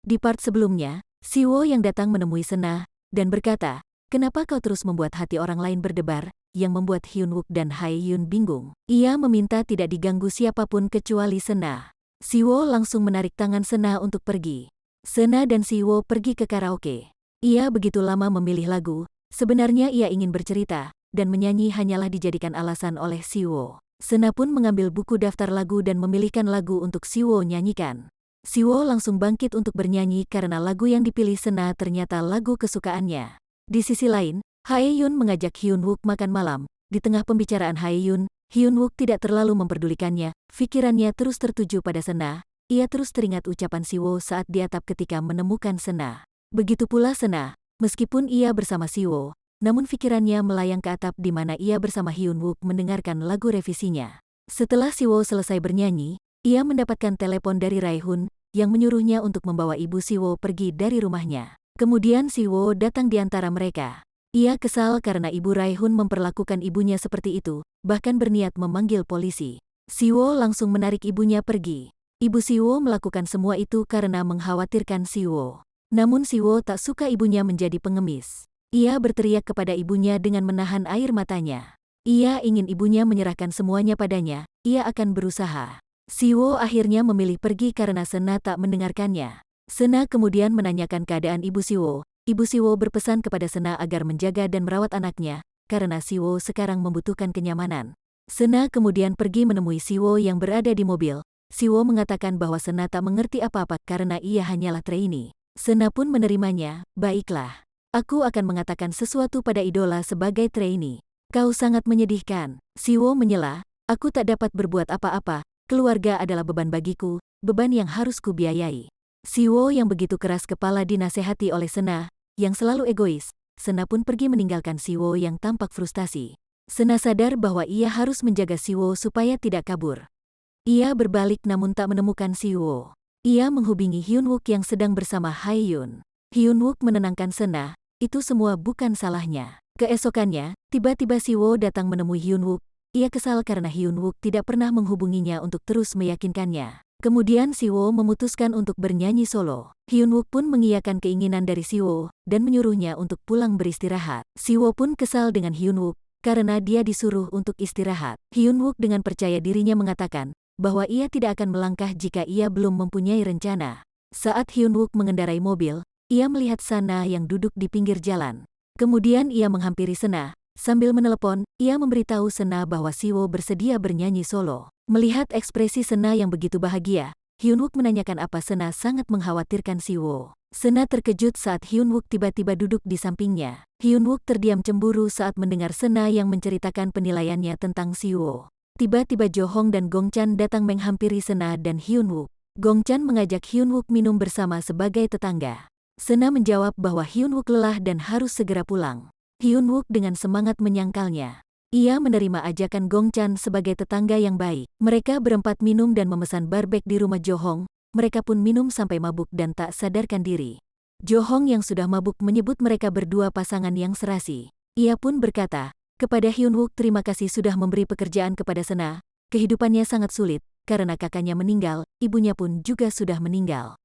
Di part sebelumnya, Siwo yang datang menemui Sena, dan berkata, "Kenapa kau terus membuat hati orang lain berdebar?" yang membuat Hyunwook dan Hae-yun bingung. Ia meminta tidak diganggu siapapun kecuali Sena. Siwo langsung menarik tangan Sena untuk pergi. Sena dan Siwo pergi ke karaoke. Ia begitu lama memilih lagu, sebenarnya ia ingin bercerita, dan menyanyi hanyalah dijadikan alasan oleh Siwo. Sena pun mengambil buku daftar lagu dan memilihkan lagu untuk Siwo nyanyikan. Siwo langsung bangkit untuk bernyanyi karena lagu yang dipilih Sena ternyata lagu kesukaannya. Di sisi lain, Hae-yun mengajak Hyunwook makan malam. Di tengah pembicaraan Hae-yun, Hyunwook tidak terlalu memperdulikannya, pikirannya terus tertuju pada Sena. Ia terus teringat ucapan Siwo saat di atap ketika menemukan Sena. Begitu pula Sena, meskipun ia bersama Siwo, namun pikirannya melayang ke atap di mana ia bersama Hyunwook mendengarkan lagu revisinya. Setelah Siwo selesai bernyanyi, ia mendapatkan telepon dari Raihun, yang menyuruhnya untuk membawa ibu Siwo pergi dari rumahnya. Kemudian Siwo datang di antara mereka. Ia kesal karena ibu Raihun memperlakukan ibunya seperti itu, bahkan berniat memanggil polisi. Siwo langsung menarik ibunya pergi. Ibu Siwo melakukan semua itu karena mengkhawatirkan Siwo. Namun Siwo tak suka ibunya menjadi pengemis. Ia berteriak kepada ibunya dengan menahan air matanya. Ia ingin ibunya menyerahkan semuanya padanya, ia akan berusaha. Siwo akhirnya memilih pergi karena Sena tak mendengarkannya. Sena kemudian menanyakan keadaan ibu Siwo. Ibu Siwo berpesan kepada Sena agar menjaga dan merawat anaknya, karena Siwo sekarang membutuhkan kenyamanan. Sena kemudian pergi menemui Siwo yang berada di mobil. Siwo mengatakan bahwa Sena tak mengerti apa-apa karena ia hanyalah trainee. Sena pun menerimanya, "Baiklah. Aku akan mengatakan sesuatu pada idola sebagai trainee. Kau sangat menyedihkan." Siwo menyela, "Aku tak dapat berbuat apa-apa, keluarga adalah beban bagiku, beban yang harus kubiayai." Siwo yang begitu keras kepala dinasehati oleh Sena, yang selalu egois. Sena pun pergi meninggalkan Siwo yang tampak frustasi. Sena sadar bahwa ia harus menjaga Siwo supaya tidak kabur. Ia berbalik namun tak menemukan Siwo. Ia menghubungi Hyunwook yang sedang bersama Hae-yun. Hyunwook menenangkan Sena, itu semua bukan salahnya. Keesokannya, tiba-tiba Siwo datang menemui Hyunwook. Ia kesal karena Hyunwook tidak pernah menghubunginya untuk terus meyakinkannya. Kemudian Siwo memutuskan untuk bernyanyi solo. Hyunwook pun mengiyakan keinginan dari Siwo, dan menyuruhnya untuk pulang beristirahat. Siwo pun kesal dengan Hyunwook, karena dia disuruh untuk istirahat. Hyunwook dengan percaya dirinya mengatakan, bahwa ia tidak akan melangkah jika ia belum mempunyai rencana. Saat Hyunwook mengendarai mobil, ia melihat Sena yang duduk di pinggir jalan. Kemudian ia menghampiri Sena. Sambil menelepon, ia memberitahu Sena bahwa Siwo bersedia bernyanyi solo. Melihat ekspresi Sena yang begitu bahagia, Hyunwook menanyakan apa Sena sangat mengkhawatirkan Siwo. Sena terkejut saat Hyunwook tiba-tiba duduk di sampingnya. Hyunwook terdiam cemburu saat mendengar Sena yang menceritakan penilaiannya tentang Siwo. Tiba-tiba Jo Hong dan Gong Chan datang menghampiri Sena dan Hyunwook. Gong Chan mengajak Hyunwook minum bersama sebagai tetangga. Sena menjawab bahwa Hyunwook lelah dan harus segera pulang. Hyunwook dengan semangat menyangkalnya. Ia menerima ajakan Gong Chan sebagai tetangga yang baik. Mereka berempat minum dan memesan barbek di rumah Jo Hong. Mereka pun minum sampai mabuk dan tak sadarkan diri. Jo Hong yang sudah mabuk menyebut mereka berdua pasangan yang serasi. Ia pun berkata, kepada Hyunwook terima kasih sudah memberi pekerjaan kepada Sena. Kehidupannya sangat sulit, karena kakaknya meninggal, ibunya pun juga sudah meninggal.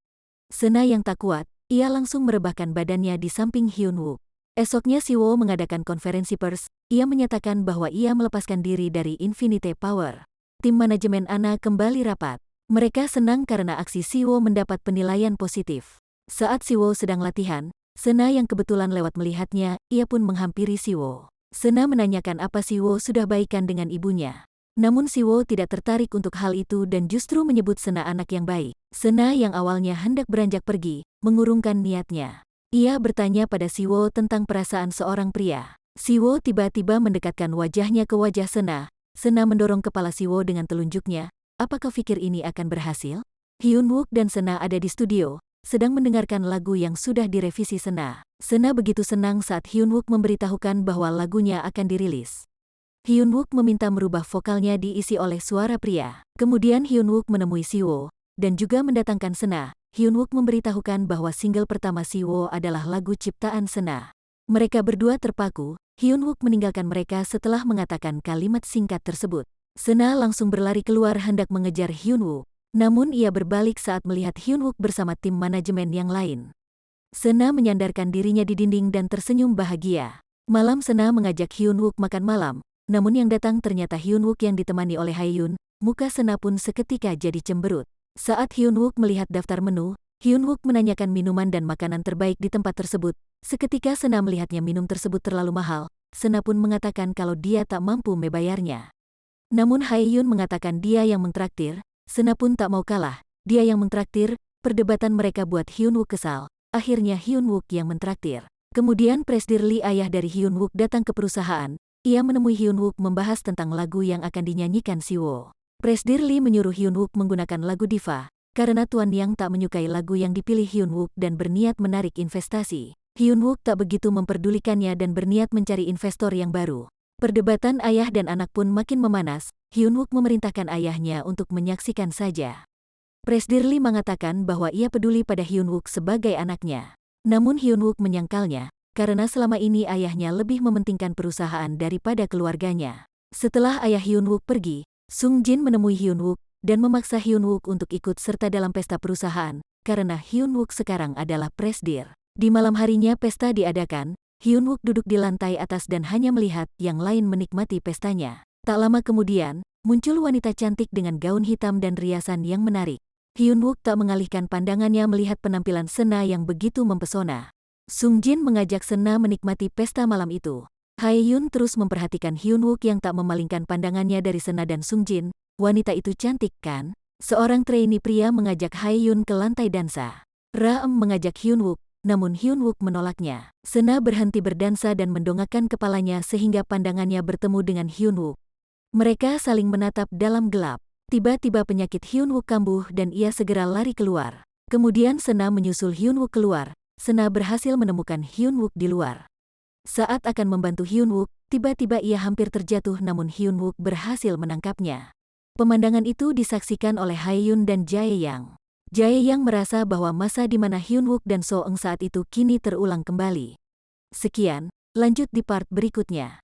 Sena yang tak kuat, ia langsung merebahkan badannya di samping Hyunwook. Esoknya Siwo mengadakan konferensi pers, ia menyatakan bahwa ia melepaskan diri dari Infinite Power. Tim manajemen ANA kembali rapat. Mereka senang karena aksi Siwo mendapat penilaian positif. Saat Siwo sedang latihan, Sena yang kebetulan lewat melihatnya, ia pun menghampiri Siwo. Sena menanyakan apa Siwo sudah baikan dengan ibunya. Namun Siwo tidak tertarik untuk hal itu dan justru menyebut Sena anak yang baik. Sena yang awalnya hendak beranjak pergi, mengurungkan niatnya. Ia bertanya pada Siwo tentang perasaan seorang pria. Siwo tiba-tiba mendekatkan wajahnya ke wajah Sena. Sena mendorong kepala Siwo dengan telunjuknya. Apa kau pikir ini akan berhasil? Hyunwook dan Sena ada di studio, sedang mendengarkan lagu yang sudah direvisi Sena. Sena begitu senang saat Hyunwook memberitahukan bahwa lagunya akan dirilis. Hyunwook meminta merubah vokalnya diisi oleh suara pria. Kemudian Hyunwook menemui Siwo, dan juga mendatangkan Sena. Hyunwook memberitahukan bahwa single pertama Siwo adalah lagu ciptaan Sena. Mereka berdua terpaku. Hyunwook meninggalkan mereka setelah mengatakan kalimat singkat tersebut. Sena langsung berlari keluar hendak mengejar Hyunwook. Namun ia berbalik saat melihat Hyun Wook bersama tim manajemen yang lain. Sena menyandarkan dirinya di dinding dan tersenyum bahagia. Malam Sena mengajak Hyun Wook makan malam, namun yang datang ternyata Hyun Wook yang ditemani oleh Hae-yun. Muka Sena pun seketika jadi cemberut. Saat Hyun Wook melihat daftar menu, Hyun Wook menanyakan minuman dan makanan terbaik di tempat tersebut. Seketika Sena melihatnya minum tersebut terlalu mahal, Sena pun mengatakan kalau dia tak mampu membayarnya. Namun Hae-yun mengatakan dia yang mentraktir, Sena pun tak mau kalah, dia yang mentraktir. Perdebatan mereka buat Hyun Wook kesal. Akhirnya Hyun Wook yang mentraktir. Kemudian Presdir Lee, ayah dari Hyun Wook, datang ke perusahaan. Ia menemui Hyun Wook membahas tentang lagu yang akan dinyanyikan Siwo. Presdir Lee menyuruh Hyun Wook menggunakan lagu Diva, karena Tuan Yang tak menyukai lagu yang dipilih Hyun Wook dan berniat menarik investasi. Hyun Wook tak begitu memperdulikannya dan berniat mencari investor yang baru. Perdebatan ayah dan anak pun makin memanas. Hyun Wook memerintahkan ayahnya untuk menyaksikan saja. Presdir Lee mengatakan bahwa ia peduli pada Hyun Wook sebagai anaknya. Namun Hyun Wook menyangkalnya, karena selama ini ayahnya lebih mementingkan perusahaan daripada keluarganya. Setelah ayah Hyun Wook pergi, Sung Jin menemui Hyun Wook dan memaksa Hyun Wook untuk ikut serta dalam pesta perusahaan, karena Hyun Wook sekarang adalah presdir. Di malam harinya pesta diadakan, Hyun Wook duduk di lantai atas dan hanya melihat yang lain menikmati pestanya. Tak lama kemudian, muncul wanita cantik dengan gaun hitam dan riasan yang menarik. Hyun Wook tak mengalihkan pandangannya melihat penampilan Sena yang begitu mempesona. Sung Jin mengajak Sena menikmati pesta malam itu. Hae-yun terus memperhatikan Hyun Wook yang tak memalingkan pandangannya dari Sena dan Sung Jin. Wanita itu cantik kan? Seorang trainee pria mengajak Hae-yun ke lantai dansa. Ra-em mengajak Hyun Wook, namun Hyun Wook menolaknya. Sena berhenti berdansa dan mendongakkan kepalanya sehingga pandangannya bertemu dengan Hyun Wook. Mereka saling menatap dalam gelap. Tiba-tiba penyakit Hyun Wook kambuh dan ia segera lari keluar. Kemudian Sena menyusul Hyun Wook keluar. Sena berhasil menemukan Hyun Wook di luar. Saat akan membantu Hyun Wook, tiba-tiba ia hampir terjatuh namun Hyun Wook berhasil menangkapnya. Pemandangan itu disaksikan oleh Hae-yun dan Jae-yang. Jae-yang merasa bahwa masa di mana Hyun Wook dan So-eung saat itu kini terulang kembali. Sekian, lanjut di part berikutnya.